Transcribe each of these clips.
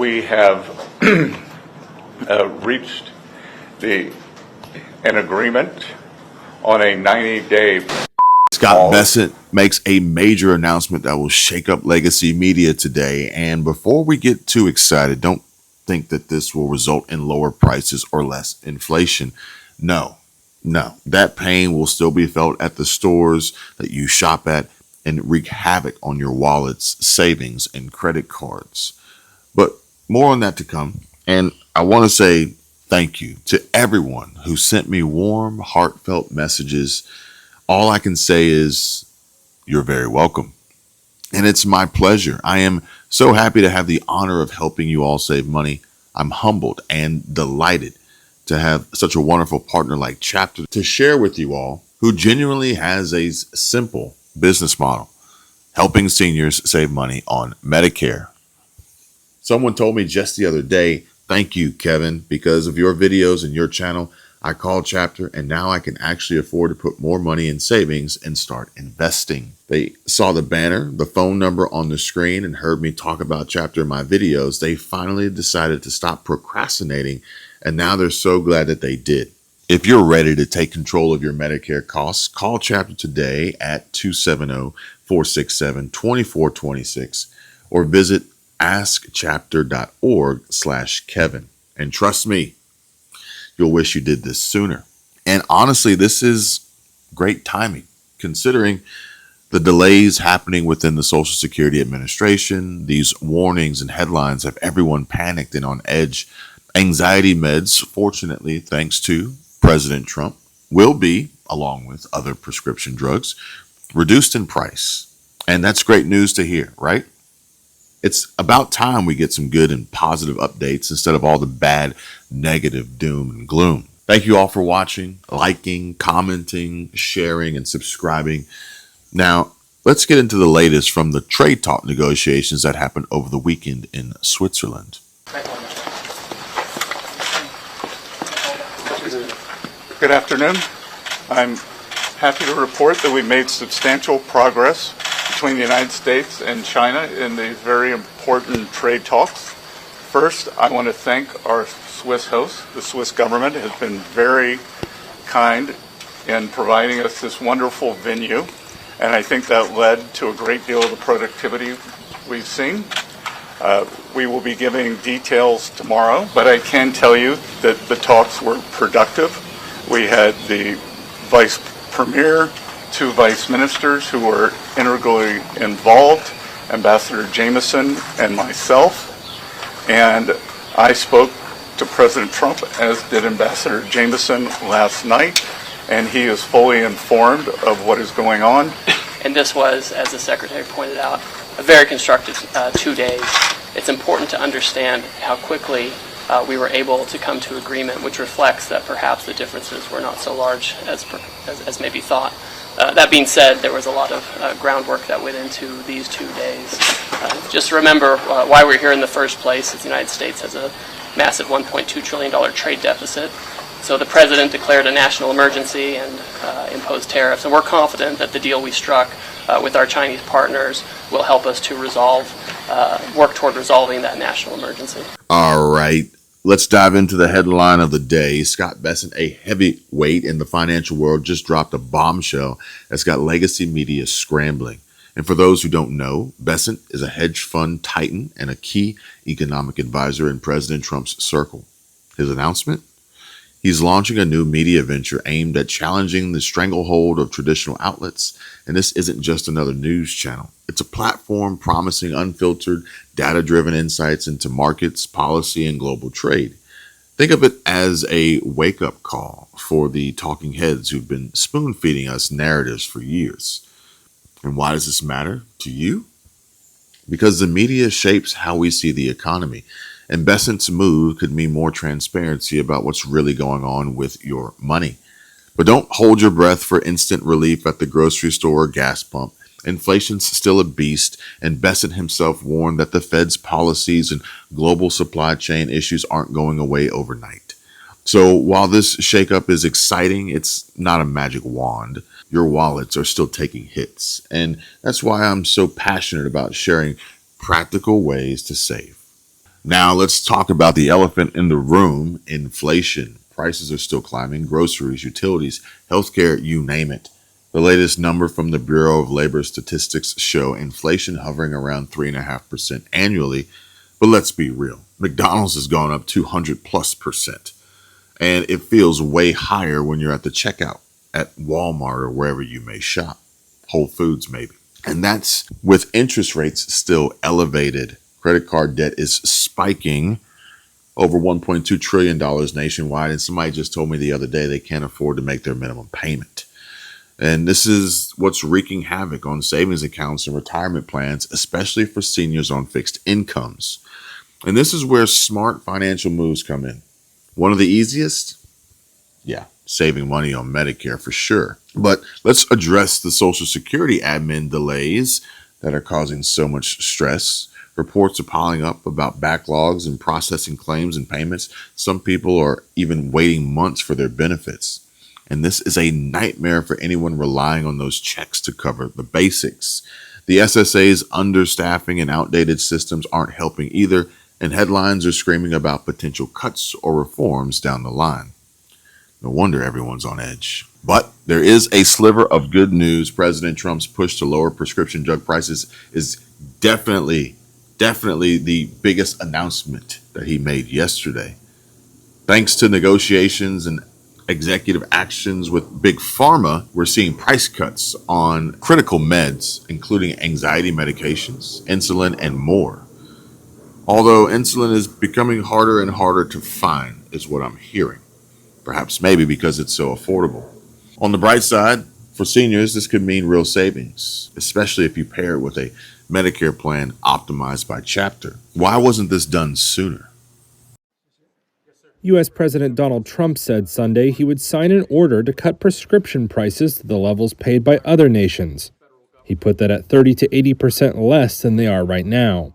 we have reached an agreement on a 90-day. Scott Bessent makes a major announcement that will shake up legacy media today. And before we get too excited, don't think that this will result in lower prices or less inflation. No, that pain will still be felt at the stores that you shop at and wreak havoc on your wallets, savings, and credit cards. But more on that to come. And I want to say thank you to everyone who sent me warm, heartfelt messages. All I can say is you're very welcome. And it's my pleasure. I am so happy to have the honor of helping you all save money. I'm humbled and delighted to have such a wonderful partner like Chapter to share with you all, who genuinely has a simple business model, helping seniors save money on Medicare. Someone told me just the other day, thank you, Kevin, because of your videos and your channel, I called Chapter and now I can actually afford to put more money in savings and start investing. They saw the banner, the phone number on the screen, and heard me talk about Chapter in my videos. They finally decided to stop procrastinating, and now they're so glad that they did. If you're ready to take control of your Medicare costs, call Chapter today at 270-467-2426 or visit askchapter.org/Kevin. And trust me, you'll wish you did this sooner. And honestly, this is great timing, considering the delays happening within the Social Security Administration. These warnings and headlines have everyone panicked and on edge. Anxiety meds, fortunately, thanks to President Trump, will be, along with other prescription drugs, reduced in price. And that's great news to hear, right? It's about time we get some good and positive updates instead of all the bad, negative doom and gloom. Thank you all for watching, liking, commenting, sharing, and subscribing. Now, let's get into the latest from the trade talk negotiations that happened over the weekend in Switzerland. Good afternoon. I'm happy to report that we made substantial progress between the United States and China in these very important trade talks. First, I want to thank our Swiss host. The Swiss government has been very kind in providing us this wonderful venue, and I think that led to a great deal of the productivity we've seen. We will be giving details tomorrow, but I can tell you that the talks were productive. We had the Vice Premier, 2 Vice Ministers who were integrally involved, Ambassador Jameson and myself, and I spoke to President Trump, as did Ambassador Jameson last night, and he is fully informed of what is going on. And this was, as the Secretary pointed out, a very constructive 2 days. It's important to understand how quickly we were able to come to agreement, which reflects that perhaps the differences were not so large as may be thought. That being said, there was a lot of groundwork that went into these 2 days. Just remember why we're here in the first place is the United States has a massive $1.2 trillion trade deficit. So the President declared a national emergency and imposed tariffs. And we're confident that the deal we struck with our Chinese partners will help us to work toward resolving that national emergency. All right. Let's dive into the headline of the day. Scott Bessent, a heavyweight in the financial world, just dropped a bombshell that's got legacy media scrambling. And for those who don't know, Bessent is a hedge fund titan and a key economic advisor in President Trump's circle. His announcement? He's launching a new media venture aimed at challenging the stranglehold of traditional outlets. And this isn't just another news channel. It's a platform promising unfiltered, data-driven insights into markets, policy, and global trade. Think of it as a wake-up call for the talking heads who've been spoon-feeding us narratives for years. And why does this matter to you? Because the media shapes how we see the economy. And Bessent's move could mean more transparency about what's really going on with your money. But don't hold your breath for instant relief at the grocery store or gas pump. Inflation's still a beast, and Bessent himself warned that the Fed's policies and global supply chain issues aren't going away overnight. So while this shakeup is exciting, it's not a magic wand. Your wallets are still taking hits. And that's why I'm so passionate about sharing practical ways to save. Now let's talk about the elephant in the room, inflation. Prices are still climbing, groceries, utilities, healthcare, you name it. The latest number from the Bureau of Labor Statistics show inflation hovering around 3.5% annually. But let's be real. McDonald's has gone up 200+%. And it feels way higher when you're at the checkout at Walmart or wherever you may shop. Whole Foods, maybe. And that's with interest rates still elevated. Credit card debt is spiking over $1.2 trillion nationwide. And somebody just told me the other day they can't afford to make their minimum payment. And this is what's wreaking havoc on savings accounts and retirement plans, especially for seniors on fixed incomes. And this is where smart financial moves come in. One of the easiest? Yeah, saving money on Medicare for sure. But let's address the Social Security admin delays that are causing so much stress. Reports are piling up about backlogs and processing claims and payments. Some people are even waiting months for their benefits. And this is a nightmare for anyone relying on those checks to cover the basics. The SSA's understaffing and outdated systems aren't helping either, and headlines are screaming about potential cuts or reforms down the line. No wonder everyone's on edge. But there is a sliver of good news. President Trump's push to lower prescription drug prices is definitely the biggest announcement that he made yesterday. Thanks to negotiations and executive actions with Big Pharma, we're seeing price cuts on critical meds, including anxiety medications, insulin, and more. Although insulin is becoming harder and harder to find, is what I'm hearing. Perhaps maybe because it's so affordable. On the bright side, for seniors, this could mean real savings, especially if you pair it with a Medicare plan optimized by Chapter. Why wasn't this done sooner? U.S. President Donald Trump said Sunday he would sign an order to cut prescription prices to the levels paid by other nations. He put that at 30 to 80% less than they are right now.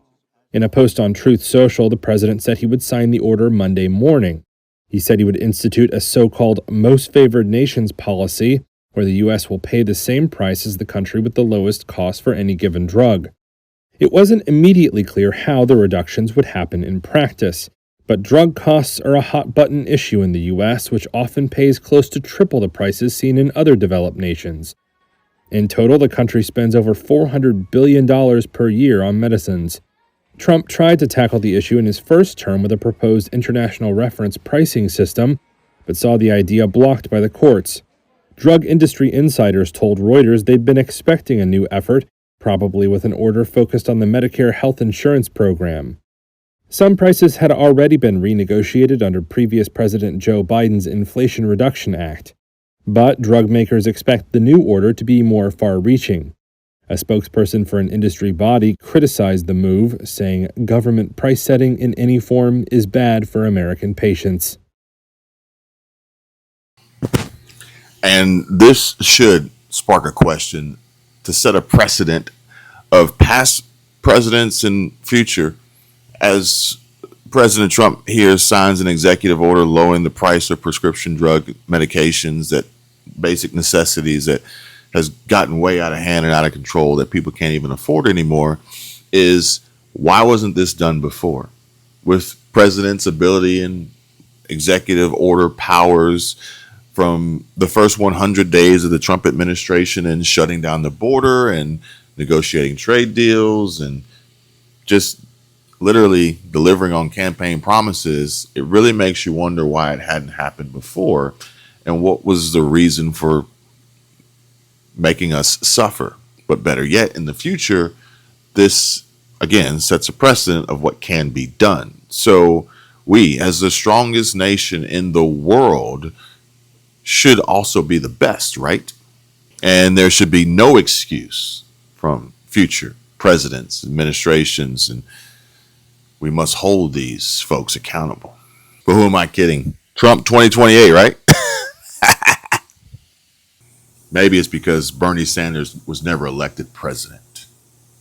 In a post on Truth Social, the president said he would sign the order Monday morning. He said he would institute a so-called most favored nations policy, where the U.S. will pay the same price as the country with the lowest cost for any given drug. It wasn't immediately clear how the reductions would happen in practice. But drug costs are a hot-button issue in the U.S., which often pays close to triple the prices seen in other developed nations. In total, the country spends over $400 billion per year on medicines. Trump tried to tackle the issue in his first term with a proposed international reference pricing system, but saw the idea blocked by the courts. Drug industry insiders told Reuters they'd been expecting a new effort, probably with an order focused on the Medicare health insurance program. Some prices had already been renegotiated under previous President Joe Biden's Inflation Reduction Act. But drug makers expect the new order to be more far-reaching. A spokesperson for an industry body criticized the move, saying government price setting in any form is bad for American patients. And this should spark a question to set a precedent of past presidents and future. As President Trump here signs an executive order lowering the price of prescription drug medications, that basic necessities that has gotten way out of hand and out of control that people can't even afford anymore, is why wasn't this done before? With president's ability and executive order powers from the first 100 days of the Trump administration and shutting down the border and negotiating trade deals and just literally delivering on campaign promises, it really makes you wonder why it hadn't happened before and what was the reason for making us suffer. But better yet, in the future, this again sets a precedent of what can be done. So we, as the strongest nation in the world, should also be the best, right? And there should be no excuse from future presidents, administrations, and we must hold these folks accountable. But who am I kidding? Trump 2028, right? Maybe it's because Bernie Sanders was never elected president.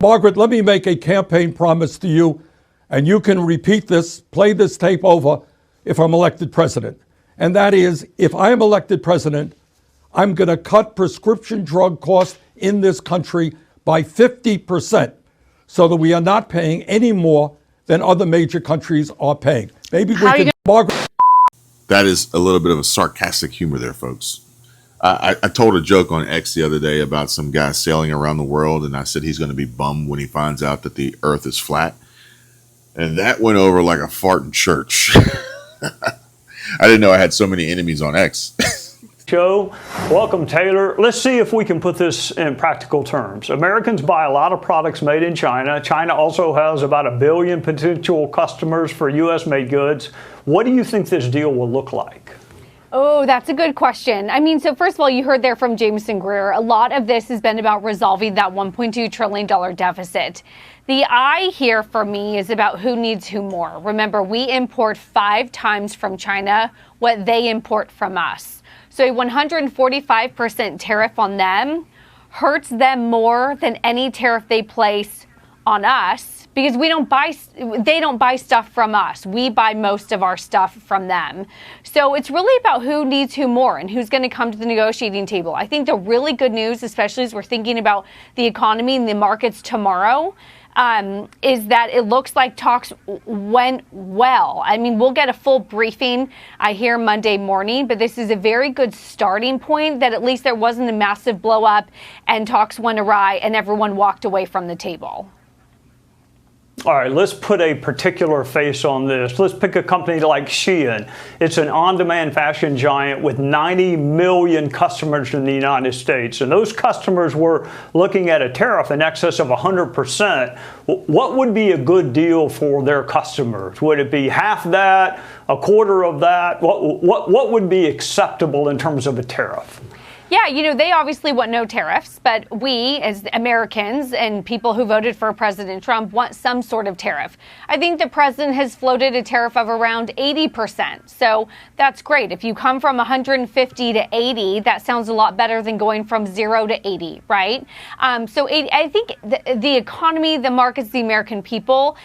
Margaret, let me make a campaign promise to you, and you can repeat this, play this tape over if I'm elected president. And that is, if I am elected president, I'm going to cut prescription drug costs in this country by 50% so that we are not paying any more than other major countries are paying. Maybe we How are you can bargain. That is a little bit of a sarcastic humor there, folks. I told a joke on X the other day about some guy sailing around the world, and I said he's going to be bummed when he finds out that the earth is flat. And that went over like a fart in church. I didn't know I had so many enemies on X. Show. Welcome, Taylor. Let's see if we can put this in practical terms. Americans buy a lot of products made in China. China also has about 1 billion potential customers for U.S. made goods. What do you think this deal will look like? Oh, that's a good question. I mean, so first of all, you heard there from Jameson Greer, a lot of this has been about resolving that $1.2 trillion deficit. The I here for me is about who needs who more. Remember, we import 5 times from China what they import from us. So a 145% tariff on them hurts them more than any tariff they place on us, because they don't buy stuff from us. We buy most of our stuff from them. So it's really about who needs who more and who's going to come to the negotiating table. I think the really good news, especially as we're thinking about the economy and the markets tomorrow, is that it looks like talks went well. I mean, we'll get a full briefing, I hear, Monday morning, but this is a very good starting point that at least there wasn't a massive blow up and talks went awry and everyone walked away from the table. All right, let's put a particular face on this. Let's pick a company like Shein. It's an on-demand fashion giant with 90 million customers in the United States. And those customers were looking at a tariff in excess of 100%. What would be a good deal for their customers? Would it be half that, a quarter of that? What would be acceptable in terms of a tariff? Yeah, you know, they obviously want no tariffs, but we as Americans and people who voted for President Trump want some sort of tariff. I think the president has floated a tariff of around 80%. So that's great. If you come from 150 to 80, that sounds a lot better than going from 0 to 80, right? So I think the economy, the markets, the American people,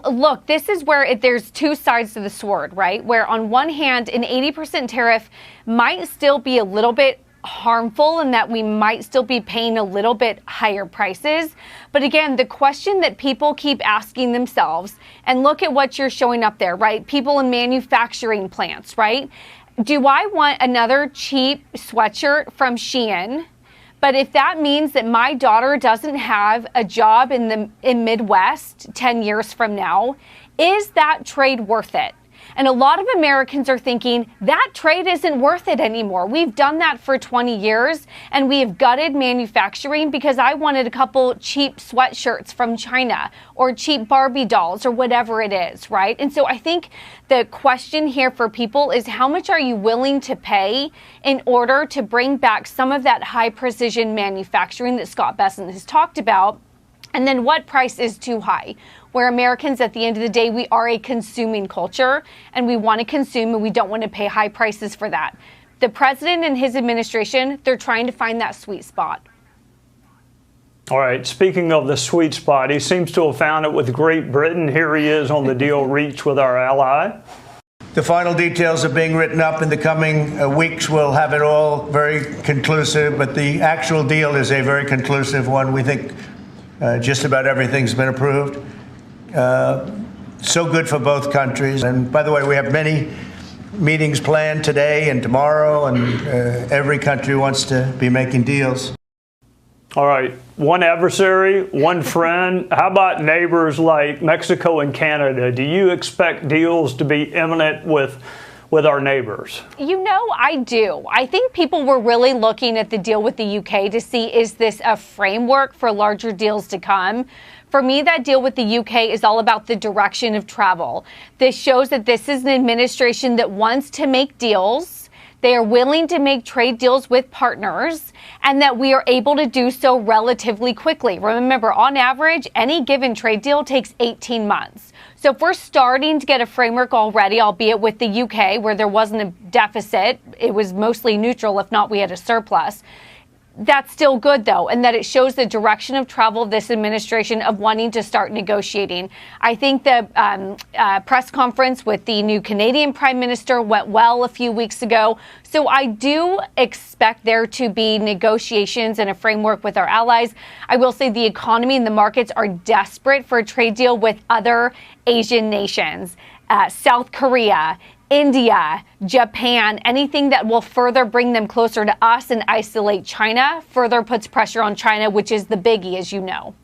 look, this is where there's two sides to the sword, right? Where on one hand, an 80% tariff might still be a little bit harmful and that we might still be paying a little bit higher prices. But again, the question that people keep asking themselves, and look at what you're showing up there, right? People in manufacturing plants, right? Do I want another cheap sweatshirt from Shein? But if that means that my daughter doesn't have a job in Midwest 10 years from now, is that trade worth it? And a lot of Americans are thinking that trade isn't worth it anymore. We've done that for 20 years and we have gutted manufacturing because I wanted a couple cheap sweatshirts from China or cheap Barbie dolls or whatever it is, right? And so I think the question here for people is how much are you willing to pay in order to bring back some of that high precision manufacturing that Scott Bessent has talked about? And then what price is too high? Where Americans, at the end of the day, we are a consuming culture and we want to consume and we don't want to pay high prices for that. The president and his administration, they're trying to find that sweet spot. All right, speaking of the sweet spot, he seems to have found it with Great Britain. Here he is on the deal reached with our ally. The final details are being written up in the coming weeks. We'll have it all very conclusive, but the actual deal is a very conclusive one. We think just about everything's been approved. So good for both countries. And by the way, we have many meetings planned today and tomorrow, and every country wants to be making deals. All right, one adversary, one friend. How about neighbors like Mexico and Canada? Do you expect deals to be imminent with our neighbors? You know, I do. I think people were really looking at the deal with the UK to see, is this a framework for larger deals to come? For me, that deal with the UK is all about the direction of travel. This shows that this is an administration that wants to make deals. They are willing to make trade deals with partners, and that we are able to do so relatively quickly. Remember, on average, any given trade deal takes 18 months. So if we're starting to get a framework already, albeit with the UK, where there wasn't a deficit, it was mostly neutral, if not we had a surplus. That's still good, though, and that it shows the direction of travel of this administration of wanting to start negotiating. I think the press conference with the new Canadian Prime Minister went well a few weeks ago. So I do expect there to be negotiations and a framework with our allies. I will say the economy and the markets are desperate for a trade deal with other Asian nations, South Korea, India, Japan. Anything that will further bring them closer to us and isolate China further puts pressure on China, which is the biggie, as you know.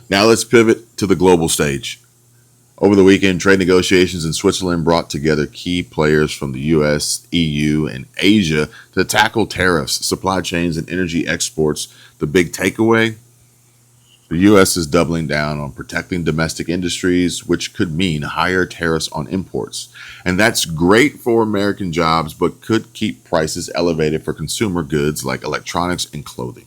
Now let's pivot to the global stage. Over the weekend, trade negotiations in Switzerland brought together key players from the U.S., EU, and Asia to tackle tariffs, supply chains, and energy exports. The big takeaway? The U.S. is doubling down on protecting domestic industries, which could mean higher tariffs on imports. And that's great for American jobs, but could keep prices elevated for consumer goods like electronics and clothing.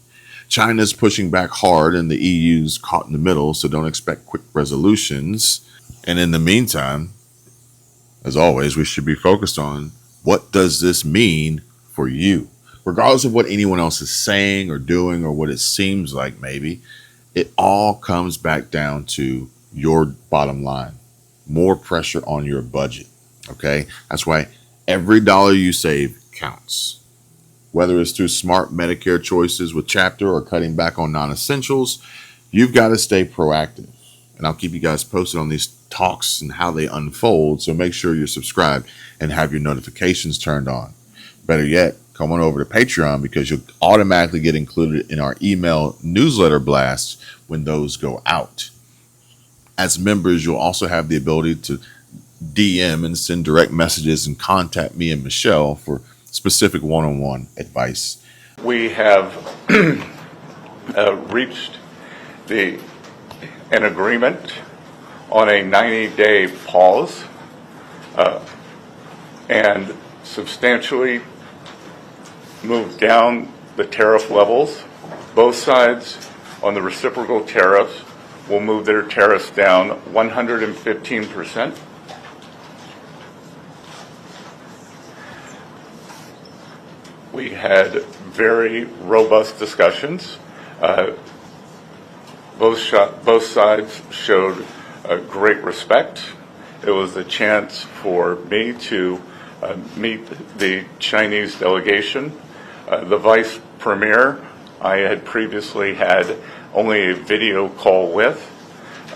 China's pushing back hard, and the EU's caught in the middle, so don't expect quick resolutions. And in the meantime, as always, we should be focused on what does this mean for you? Regardless of what anyone else is saying or doing or what it seems like maybe, it all comes back down to your bottom line. More pressure on your budget, okay? That's why every dollar you save counts. Whether it's through smart Medicare choices with Chapter or cutting back on non-essentials, you've got to stay proactive. And I'll keep you guys posted on these talks and how they unfold, so make sure you're subscribed and have your notifications turned on. Better yet, come on over to Patreon because you'll automatically get included in our email newsletter blasts when those go out. As members, you'll also have the ability to DM and send direct messages and contact me and Michelle for specific one-on-one advice. We have reached an agreement on a 90-day pause and substantially moved down the tariff levels. Both sides on the reciprocal tariffs will move their tariffs down 115%. We had very robust discussions. Both sides showed great respect. It was a chance for me to meet the Chinese delegation. The vice premier I had previously had only a video call with.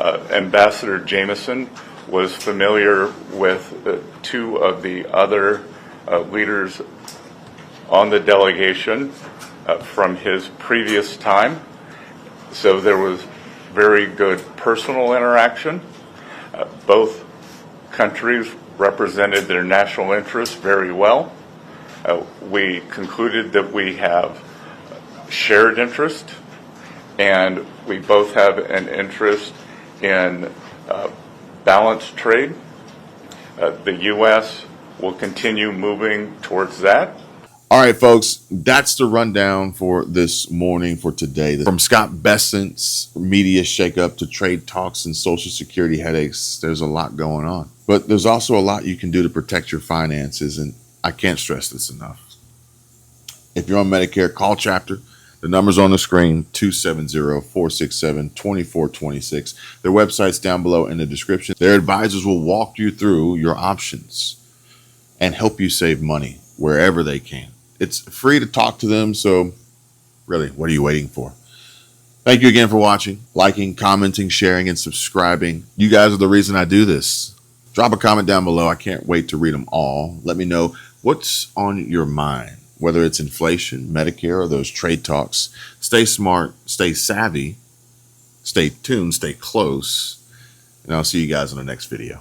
Ambassador Jameson was familiar with two of the other leaders on the delegation from his previous time. So there was very good personal interaction. Both countries represented their national interests very well. We concluded that we have shared interest, and we both have an interest in balanced trade. The U.S. will continue moving towards that. All right, folks, that's the rundown for this morning for today. From Scott Bessent's media shakeup to trade talks and Social Security headaches, there's a lot going on. But there's also a lot you can do to protect your finances, and I can't stress this enough. If you're on Medicare, call Chapter. The number's on the screen, 270-467-2426. Their website's down below in the description. Their advisors will walk you through your options and help you save money wherever they can. It's free to talk to them, so really, what are you waiting for? Thank you again for watching, liking, commenting, sharing, and subscribing. You guys are the reason I do this. Drop a comment down below. I can't wait to read them all. Let me know what's on your mind, whether it's inflation, Medicare, or those trade talks. Stay smart, stay savvy, stay tuned, stay close, and I'll see you guys in the next video.